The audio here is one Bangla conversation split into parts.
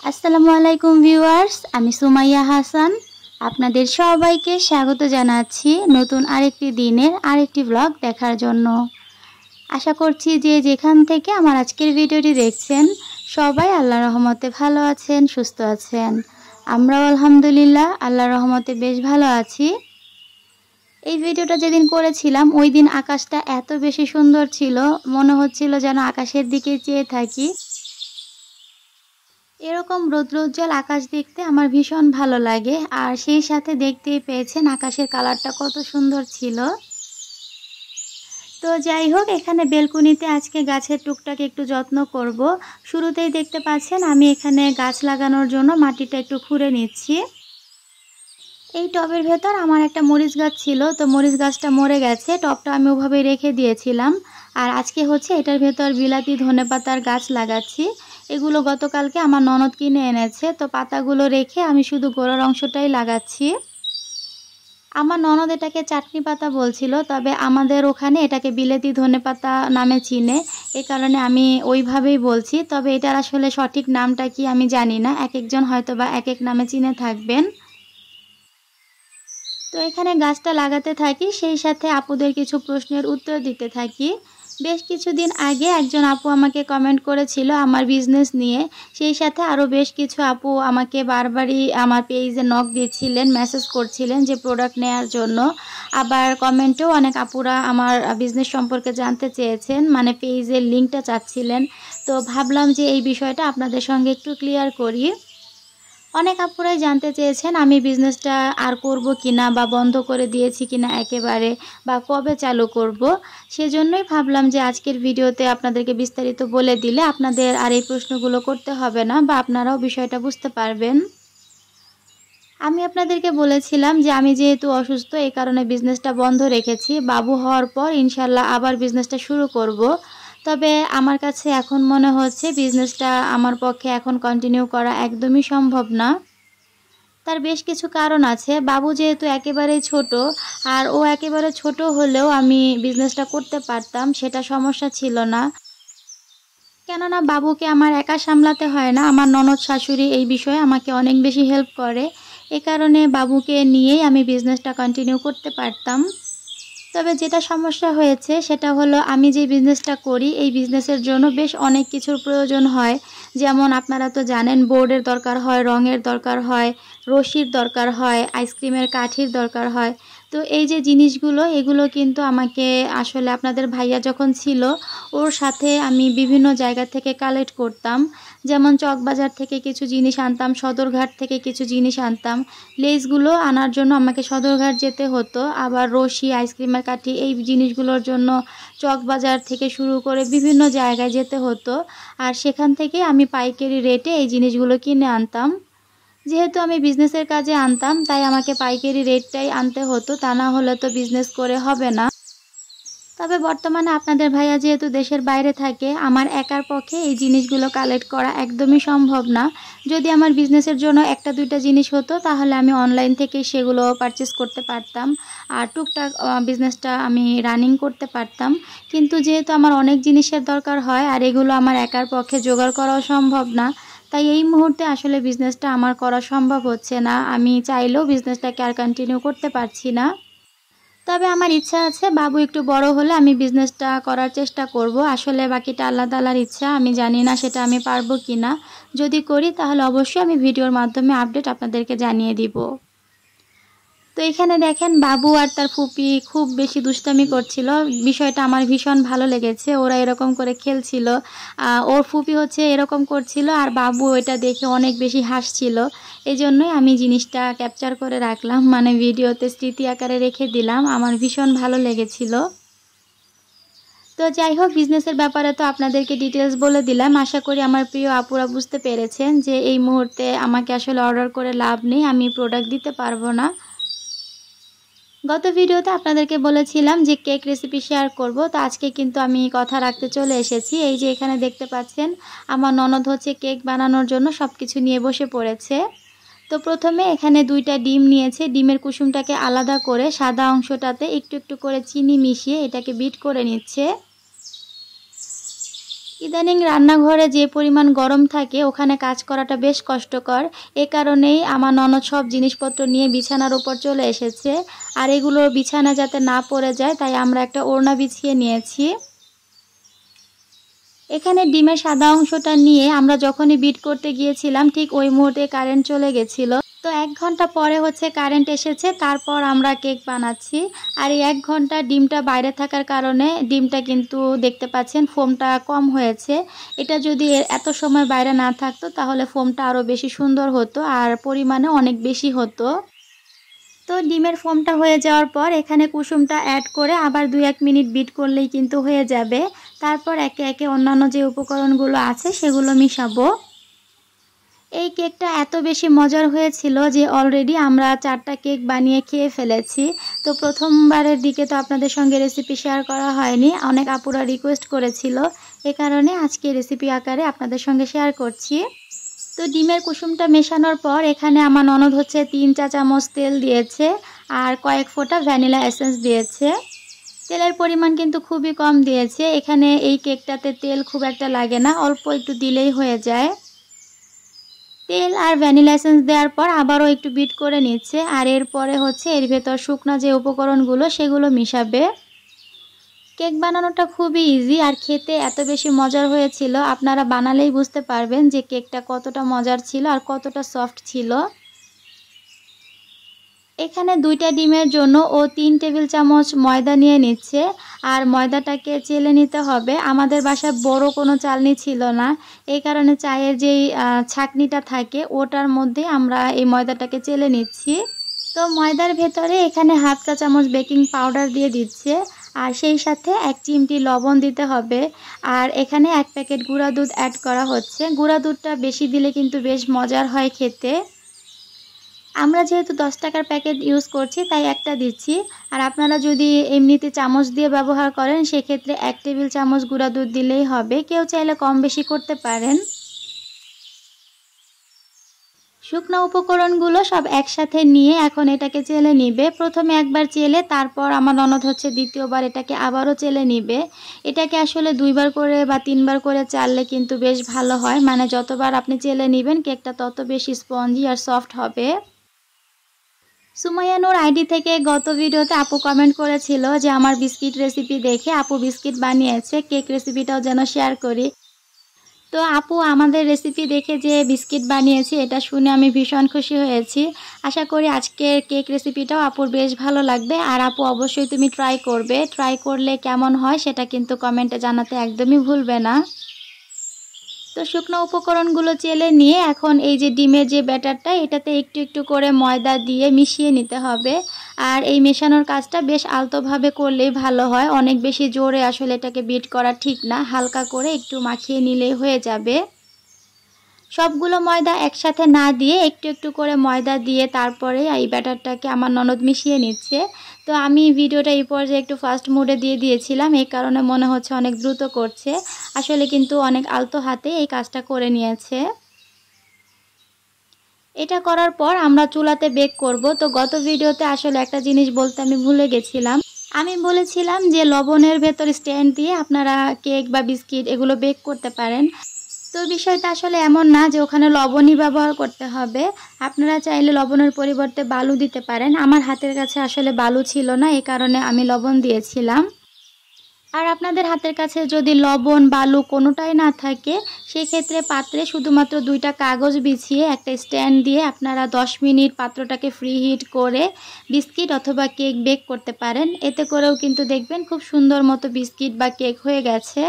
আসসালামু আলাইকুম ভিউয়ার্স, আমি সুমাইয়া হাসান। আপনাদের সবাইকে স্বাগত জানাচ্ছি নতুন আরেকটি দিনের আরেকটি ব্লগ দেখার জন্য। আশা করছি যে যেখান থেকে আমার আজকের ভিডিওটি দেখছেন সবাই আল্লাহর রহমতে ভালো আছেন, সুস্থ আছেন। আমরাও আলহামদুলিল্লাহ আল্লাহর রহমতে বেশ ভালো আছি। এই ভিডিওটা যেদিন করেছিলাম ওই দিন আকাশটা এত বেশি সুন্দর ছিল, মনে হচ্ছিল যেন আকাশের দিকে চেয়ে থাকি। এরকম রৌদ্রোজ্জ্বল আকাশ দেখতে আমার ভীষণ ভালো লাগে, আর সেই সাথে দেখতেই পেয়েছেন আকাশের কালারটা কত সুন্দর ছিল। তো যাই হোক, এখানে বেলকুনিতে আজকে গাছের টুকটাক একটু যত্ন করব। শুরুতেই দেখতে পাচ্ছেন আমি এখানে গাছ লাগানোর জন্য মাটিটা একটু খুঁড়ে নিচ্ছি। এই টবের ভেতর আমার একটা মরিচ গাছ ছিল, তো মরিচ গাছটা মরে গেছে, টবটা আমি ওভাবেই রেখে দিয়েছিলাম। আর আজকে হচ্ছে এটার ভেতর বিলাতি ধনেপাতার গাছ লাগাচ্ছি। এগুলো গতকালকে আমার ননদ কিনে এনেছে, তো পাতাগুলো রেখে আমি শুধু গোড়ার অংশটাই লাগাচ্ছি। আমার ননদ এটাকে চাটনি পাতা বলছিল, তবে আমাদের ওখানে এটাকে বিলাতি ধনেপাতা নামে চিনে, এই কারণে আমি ওইভাবেই বলছি। তবে এটার আসলে সঠিক নামটা কি আমি জানি না, এক একজন হয়তো বা এক এক নামে চিনে থাকবেন। তো এখানে গাছটা লাগাতে থাকি, সেই সাথে আপুদের কিছু প্রশ্নের উত্তর দিতে থাকি। বেশ কিছুদিন আগে একজন আপু আমাকে কমেন্ট করেছিল আমার বিজনেস নিয়ে, সেই সাথে আরও বেশ কিছু আপু আমাকে বারবারই আমার পেজে নক দিচ্ছিলেন, মেসেজ করছিলেন যে প্রোডাক্ট নেওয়ার জন্য। আবার কমেন্টেও অনেক আপুরা আমার বিজনেস সম্পর্কে জানতে চেয়েছেন, মানে পেজের লিঙ্কটা চাচ্ছিলেন। তো ভাবলাম যে এই বিষয়টা আপনাদের সঙ্গে একটু ক্লিয়ার করি। অনেক আপুরাই জানতে চেয়েছেন আমি বিজনেসটা আর করব কিনা, বা বন্ধ করে দিয়েছি কিনা একেবারে, বা কবে চালু করব। সেজন্যই ভাবলাম যে আজকের ভিডিওতে আপনাদেরকে বিস্তারিত বলে দিলে আপনাদের আর এই প্রশ্নগুলো করতে হবে না, বা আপনারাও বিষয়টা বুঝতে পারবেন। আমি আপনাদেরকে বলেছিলাম যে আমি যেহেতু অসুস্থ এই কারণে বিজনেসটা বন্ধ রেখেছি। বাবু হওয়ার পর ইনশাল্লাহ আবার বিজনেসটা শুরু করব। তবে আমার কাছে এখন মনে হচ্ছে বিজনেসটা আমার পক্ষে এখন কন্টিনিউ করা একদমই সম্ভব না। তার বেশ কিছু কারণ আছে। বাবু যেহেতু একেবারেই ছোট, আর ও একেবারে ছোট হলেও আমি বিজনেসটা করতে পারতাম, সেটা সমস্যা ছিল না। কেননা বাবুকে আমার একা সামলাতে হয় না, আমার ননদ শাশুড়ি এই বিষয়ে আমাকে অনেক বেশি হেল্প করে। এ কারণে বাবুকে নিয়েই আমি বিজনেসটা কন্টিনিউ করতে পারতাম। তবে যেটা সমস্যা হয়েছে সেটা হলো আমি যে বিজনেসটা করি এই বিজনেসের জন্য বেশ অনেক কিছুর প্রয়োজন হয়। যেমন আপনারা তো জানেন বোর্ডের দরকার হয়, রঙের দরকার হয়, রশির দরকার হয়, আইসক্রিমের কাঠির দরকার হয়। তো এই যে জিনিসগুলো এগুলো কিন্তু আমাকে আসলে আপনাদের ভাইয়া যখন ছিল ওর সাথে আমি বিভিন্ন জায়গা থেকে কালেক্ট করতাম। যেমন চকবাজার থেকে কিছু জিনিস আনতাম, সদরঘাট থেকে কিছু জিনিস আনতাম। লেসগুলো আনার জন্য আমাকে সদরঘাট যেতে হতো, আবার রশি, আইসক্রিমের কাঠি এই জিনিসগুলোর জন্য চকবাজার থেকে শুরু করে বিভিন্ন জায়গায় যেতে হতো। আর সেখান থেকে আমি পাইকারি রেটে এই জিনিসগুলো কিনে আনতাম। যেহেতু আমি বিজনেসের কাজে আনতাম তাই আমাকে পাইকারি রেটটাই আনতে হতো, তা না হলে তো বিজনেস করে হবে না। তবে বর্তমানে আপনাদের ভাইয়া যেহেতু দেশের বাইরে থাকে, আমার একার পক্ষে এই জিনিসগুলো কালেক্ট করা একদমই সম্ভব না। যদি আমার বিজনেসের জন্য একটা দুইটা জিনিস হতো তাহলে আমি অনলাইন থেকে সেগুলো পারচেস করতে পারতাম, আর টুকটাক বিজনেসটা আমি রানিং করতে পারতাম। কিন্তু যেহেতু আমার অনেক জিনিসের দরকার হয় আর এগুলো আমার একার পক্ষে জোগাড় করাও সম্ভব না, তাই এই মুহূর্তে আসলে বিজনেসটা আমার করা সম্ভব হচ্ছে না। আমি চাইলেও বিজনেসটাকে আর কন্টিনিউ করতে পারছি না। তবে আমার ইচ্ছা আছে বাবু একটু বড় হলে আমি বিজনেসটা করার চেষ্টা করব। আসলে বাকিটা আল্লাহ তাআলার ইচ্ছা, আমি জানি না সেটা আমি পারবো কিনা। যদি করি তাহলে অবশ্যই আমি ভিডিওর মাধ্যমে আপডেট আপনাদেরকে জানিয়ে দিব। তো এখানে দেখেন বাবু আর তার ফুপি খুব বেশি দুষ্টামি করছিল, বিষয়টা আমার ভীষণ ভালো লেগেছে। ওরা এরকম করে খেলছিল, ওর ফুপি হচ্ছে এরকম করছিল আর বাবু এটা দেখে অনেক বেশি হাসছিল। এই জন্যই আমি জিনিসটা ক্যাপচার করে রাখলাম, মানে ভিডিওতে স্মৃতি আকারে রেখে দিলাম, আমার ভীষণ ভালো লেগেছিল। তো যাই হোক, বিজনেসের ব্যাপারে তো আপনাদেরকে ডিটেলস বলে দিলাম। আশা করি আমার প্রিয় আপুরা বুঝতে পেরেছেন যে এই মুহূর্তে আমাকে আসলে অর্ডার করে লাভ নেই, আমি প্রোডাক্ট দিতে পারবো না। গত ভিডিওতে আপনাদেরকে বলেছিলাম যে কেক রেসিপি শেয়ার করব, তো আজকে কিন্তু আমি কথা রাখতে চলে এসেছি। এই যে এখানে দেখতে পাচ্ছেন আমার ননদ হচ্ছে কেক বানানোর জন্য সব কিছু নিয়ে বসে পড়েছে। তো প্রথমে এখানে 2টা ডিম নিয়েছে, ডিমের কুসুমটাকে আলাদা করে সাদা অংশটাতে একটু একটু করে চিনি মিশিয়ে এটাকে বিট করে নিচ্ছে। ইদানিং রান্নাঘরে যে পরিমাণ গরম থাকে ওখানে কাজ করাটা বেশ কষ্টকর। এ কারণেই আমার ননদ সব জিনিসপত্র নিয়ে বিছানার উপর চলে এসেছে। আর এগুলো বিছানা যাতে না পড়ে যায় তাই আমরা একটা ওড়না বিছিয়ে নিয়েছি। এখানে ডিমের সাদা অংশটা নিয়ে আমরা যখনই বিট করতে গিয়েছিলাম ঠিক ওই মুহূর্তে কারেন্ট চলে গেছিল। তো 1 ঘন্টা পরে কারেন্ট এসেছে, তারপর আমরা কেক বানাচ্ছি। আর এই 1 ঘন্টা ডিমটা বাইরে থাকার কারণে ডিমটা কিন্তু দেখতে পাচ্ছেন ফোমটা কম হয়েছে। এটা যদি এত সময় বাইরে না থাকতো তাহলে ফোমটা আরও বেশি সুন্দর হতো আর পরিমাণে অনেক বেশি হতো। তো ডিমের ফোমটা হয়ে যাওয়ার পর এখানে কুসুমটা অ্যাড করে আবার 2-1 মিনিট বিট করলেই কিন্তু হয়ে যাবে। তারপর একে একে অন্যান্য যে উপকরণগুলো আছে সেগুলো মিশাবো। এই কেকটা এত বেশি মজার হয়েছিল যে অলরেডি আমরা 4টা কেক বানিয়ে খেয়ে ফেলেছি। তো প্রথমবারের দিকে তো আপনাদের সঙ্গে রেসিপি শেয়ার করা হয়নি, অনেক আপুরা রিকোয়েস্ট করেছিল, এ কারণে আজকে রেসিপি আকারে আপনাদের সঙ্গে শেয়ার করছি। তো ডিমের কুসুমটা মেশানোর পর এখানে আমার ননদ 3 চা চামচ তেল দিয়েছে আর কয়েক ফোঁটা ভ্যানিলা এসেন্স দিয়েছে। তেলের পরিমাণ কিন্তু খুবই কম দিয়েছে। এখানে এই কেকটাতে তেল খুব একটা লাগে না, অল্প একটু দিলেই হয়ে যায়। তেল আর ভ্যানিলা এসেন্স দেওয়ার পর আবারও একটু বিট করে নিচ্ছে। আর এরপরে এর ভেতর শুকনো যে উপকরণগুলো সেগুলো মিশাবে। কেক বানানোটা খুবই ইজি আর খেতে এত বেশি মজার হয়েছিল, আপনারা বানালেই বুঝতে পারবেন যে কেকটা কতটা মজার ছিল আর কতটা সফট ছিল। এখানে 2টা ডিমের জন্য ও 3 টেবিল চামচ ময়দা নিয়ে নিচ্ছে আর ময়দাটাকে চেলে নিতে হবে। আমাদের বাসায় বড় কোনো চালনি ছিল না, এই কারণে চায়ের যেই ছাঁকনিটা থাকে ওটার মধ্যে আমরা এই ময়দাটাকে চেলে নিচ্ছি। তো ময়দার ভেতরে এখানে 1/2 চা চামচ বেকিং পাউডার দিয়ে দিচ্ছে আর সেই সাথে 1 চিমটি লবণ দিতে হবে। আর এখানে 1 প্যাকেট গুঁড়া দুধ অ্যাড করা হচ্ছে। গুঁড়া দুধটা বেশি দিলে কিন্তু বেশ মজার হয় খেতে। আমরা যেহেতু 10 টাকার প্যাকেট ইউজ করছি তাই একটা দিচ্ছি। আর আপনারা যদি এমনিতে চামচ দিয়ে ব্যবহার করেন সেক্ষেত্রে 1 টেবিল চামচ গুঁড়া দুধ দিলেই হবে, কেউ চাইলে কম বেশি করতে পারেন। শুকনো উপকরণগুলো সব একসাথে নিয়ে এখন এটাকে চেলে নিবে। প্রথমে একবার চেলে তারপর আমার ননদ দ্বিতীয়বার এটাকে আবারও চেলে নিবে। এটাকে আসলে 2বার করে বা 3বার করে চাললে কিন্তু বেশ ভালো হয়, মানে যতবার আপনি চেলে নেবেন কেকটা তত বেশি স্পঞ্জি আর সফট হবে। সুমাইয়া নূর আইডি থেকে গত ভিডিওতে আপু কমেন্ট করেছিল যে আমার বিস্কিট রেসিপি দেখে আপু বিস্কিট বানিয়েছে, কেক রেসিপিটাও যেন শেয়ার করি। তো আপু আমাদের রেসিপি দেখে যে বিস্কিট বানিয়েছি এটা শুনে আমি ভীষণ খুশি হয়েছি। আশা করি আজকের কেক রেসিপিটাও আপুর বেশ ভালো লাগবে। আর আপু অবশ্যই তুমি ট্রাই করবে, ট্রাই করলে কেমন হয় সেটা কিন্তু কমেন্টে জানাতে একদমই ভুলবে না। তো শুকনো উপকরণগুলো চেলে নিয়ে এখন এই যে ডিমের যে ব্যাটারটা এটাতে একটু একটু করে ময়দা দিয়ে মিশিয়ে নিতে হবে। আর এই মেশানোর কাজটা বেশ আলতোভাবে করলেই ভালো হয়, অনেক বেশি জোরে আসলে এটাকে বিট করা ঠিক না, হালকা করে একটু মাখিয়ে নিলেই হয়ে যাবে। সবগুলো ময়দা একসাথে না দিয়ে একটু একটু করে ময়দা দিয়ে তারপরে এই ব্যাটারটাকে আমার ননদ মিশিয়ে নিচ্ছে। তো আমি ভিডিওটা এই পর্যায়ে একটু ফাস্ট মোডে দিয়ে দিয়েছিলাম, এই কারণে মনে হচ্ছে অনেক দ্রুত করছে, আসলে কিন্তু অনেক আলতো হাতে এই কাজটা করে নিয়েছে। এটা করার পর আমরা চুলাতে বেক করব। তো গত ভিডিওতে আসলে একটা জিনিস বলতে আমি ভুলে গেছিলাম, আমি বলেছিলাম যে লবণের ভেতর স্ট্যান্ড দিয়ে আপনারা কেক বা বিস্কিট এগুলো বেক করতে পারেন। তো বিষয়টা আসলে এমন না যে ওখানে লবণই ব্যবহার করতে হবে, আপনারা চাইলে লবণের পরিবর্তে বালু দিতে পারেন। আমার হাতের কাছে আসলে বালু ছিল না, এই কারণে আমি লবণ দিয়েছিলাম। আর আপনাদের হাতের কাছে যদি লবণ বালু কোনোটাই না থাকে সেক্ষেত্রে পাত্রে শুধুমাত্র 2টা কাগজ বিছিয়ে একটা স্ট্যান্ড দিয়ে আপনারা 10 মিনিট পাত্রটাকে ফ্রি হিট করে বিস্কিট অথবা কেক বেক করতে পারেন। এতে করেও কিন্তু দেখবেন খুব সুন্দর মতো বিস্কিট বা কেক হয়ে গেছে।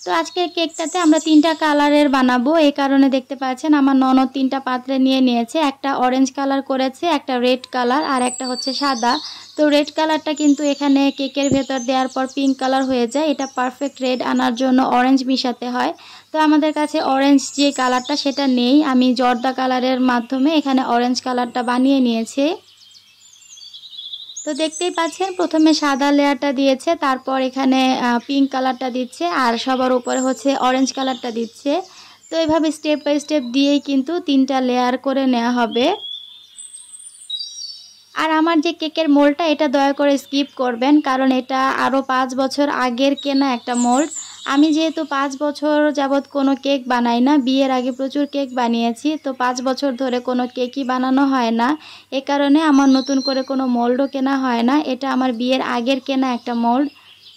তো আজকের কেকটাতে আমরা 3টা কালারের বানাবো, এই কারণে দেখতে পাচ্ছেন আমার ননদ 3টা পাত্রে নিয়ে নিয়েছে। একটা অরেঞ্জ কালার করেছে, একটা রেড কালার আর একটা সাদা। তো রেড কালারটা কিন্তু এখানে কেকের ভেতর দেওয়ার পর পিঙ্ক কালার হয়ে যায়, এটা পারফেক্ট রেড আনার জন্য অরেঞ্জ মিশাতে হয়। তো আমাদের কাছে অরেঞ্জ যে কালারটা সেটা নেই, আমি জর্দা কালারের মাধ্যমে এখানে অরেঞ্জ কালারটা বানিয়ে নিয়েছি। তো দেখতেই পাচ্ছেন প্রথমে সাদা লেয়ারটা দিয়েছে, তারপর এখানে পিঙ্ক কালারটা দিচ্ছে আর সবার উপরে অরেঞ্জ কালারটা দিচ্ছে। তো এইভাবে স্টেপ বাই স্টেপ দিয়েই কিন্তু 3টা লেয়ার করে নেওয়া হবে। আর আমার যে কেকের মোল্ডটা এটা দয়া করে স্কিপ করবেন, কারণ এটা আরও 5 বছর আগের কেনা একটা মোল্ড। আমি যেহেতু 5 বছর যাবৎ কোনো কেক বানাই না, বিয়ের আগে প্রচুর কেক বানিয়েছি, তো 5 বছর ধরে কোনো কেকই বানানো হয় না। এ কারণে আমার নতুন করে কোনো মোল্ডও কেনা হয় না। এটা আমার বিয়ের আগের কেনা একটা মোল্ড।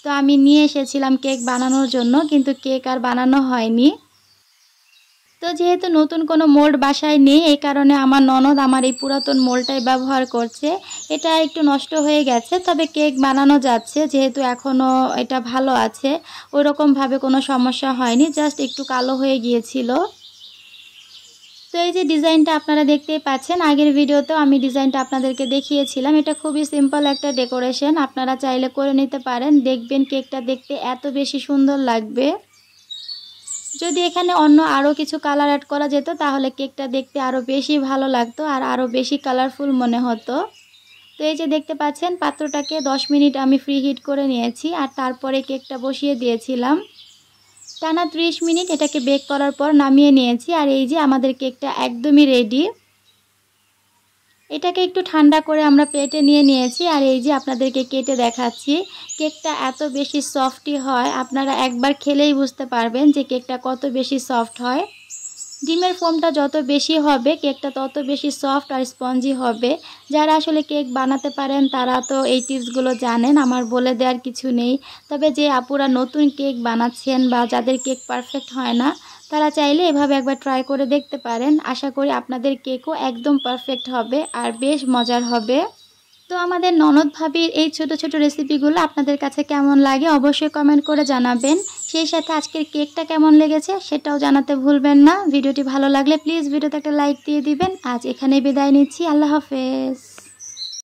তো আমি নিয়ে এসেছিলাম কেক বানানোর জন্য, কিন্তু কেক আর বানানো হয়নি। তো যেহেতু নতুন কোনো মোল্ড বাসায় নেই, এই কারণে আমার ননদ আমার এই পুরাতন মোল্ডটাই ব্যবহার করছে। এটা একটু নষ্ট হয়ে গেছে, তবে কেক বানানো যাচ্ছে, যেহেতু এখনও এটা ভালো আছে, ওইরকমভাবে কোনো সমস্যা হয়নি, জাস্ট একটু কালো হয়ে গিয়েছিল। তো এই যে ডিজাইনটা আপনারা দেখতেই পাচ্ছেন, আগের ভিডিওতেও আমি ডিজাইনটা আপনাদেরকে দেখিয়েছিলাম। এটা খুবই সিম্পল একটা ডেকোরেশন, আপনারা চাইলে করে নিতে পারেন। দেখবেন কেকটা দেখতে এত বেশি সুন্দর লাগবে। যদি এখানে অন্য আরও কিছু কালার অ্যাড করা যেত তাহলে কেকটা দেখতে আরও বেশি ভালো লাগতো আর আরও বেশি কালারফুল মনে হতো। তো এই যে দেখতে পাচ্ছেন, পাত্রটাকে 10 মিনিট আমি ফ্রি হিট করে নিয়েছি আর তারপরে কেকটা বসিয়ে দিয়েছিলাম। টানা 30 মিনিট এটাকে বেক করার পর নামিয়ে নিয়েছি। আর এই যে আমাদের কেকটা একদমই রেডি। এটাকে একটু ঠান্ডা করে আমরা প্লেটে নিয়ে নিয়েছি। আর এই যে আপনাদেরকে কেটে দেখাচ্ছি, কেকটা এত বেশি সফটই হয়, আপনারা একবার খেলেই বুঝতে পারবেন যে কেকটা কত বেশি সফট হয়। ডিমের ফোমটা যত বেশি হবে কেকটা তত বেশি সফট আর স্পঞ্জি হবে। যারা আসলে কেক বানাতে পারেন তারা তো এই টিপসগুলো জানেন, আমার বলে দেওয়ার কিছু নেই। তবে যে আপুরা নতুন কেক বানাচ্ছেন বা যাদের কেক পারফেক্ট হয় না, তারা চাইলে এভাবে একবার ট্রাই করে দেখতে পারেন। আশা করি আপনাদের কেকও একদম পারফেক্ট হবে আর বেশ মজার হবে। তো আমাদের ননদ ভাবির এই ছোট ছোট রেসিপিগুলো আপনাদের কাছে কেমন লাগে অবশ্যই কমেন্ট করে জানাবেন। সেই সাথে আজকের কেকটা কেমন লেগেছে সেটাও জানাতে ভুলবেন না। ভিডিওটি ভালো লাগলে প্লিজ ভিডিওতে একটা লাইক দিয়ে দিবেন। আজ এখানেই বিদায় নিচ্ছি। আল্লাহ হাফেজ।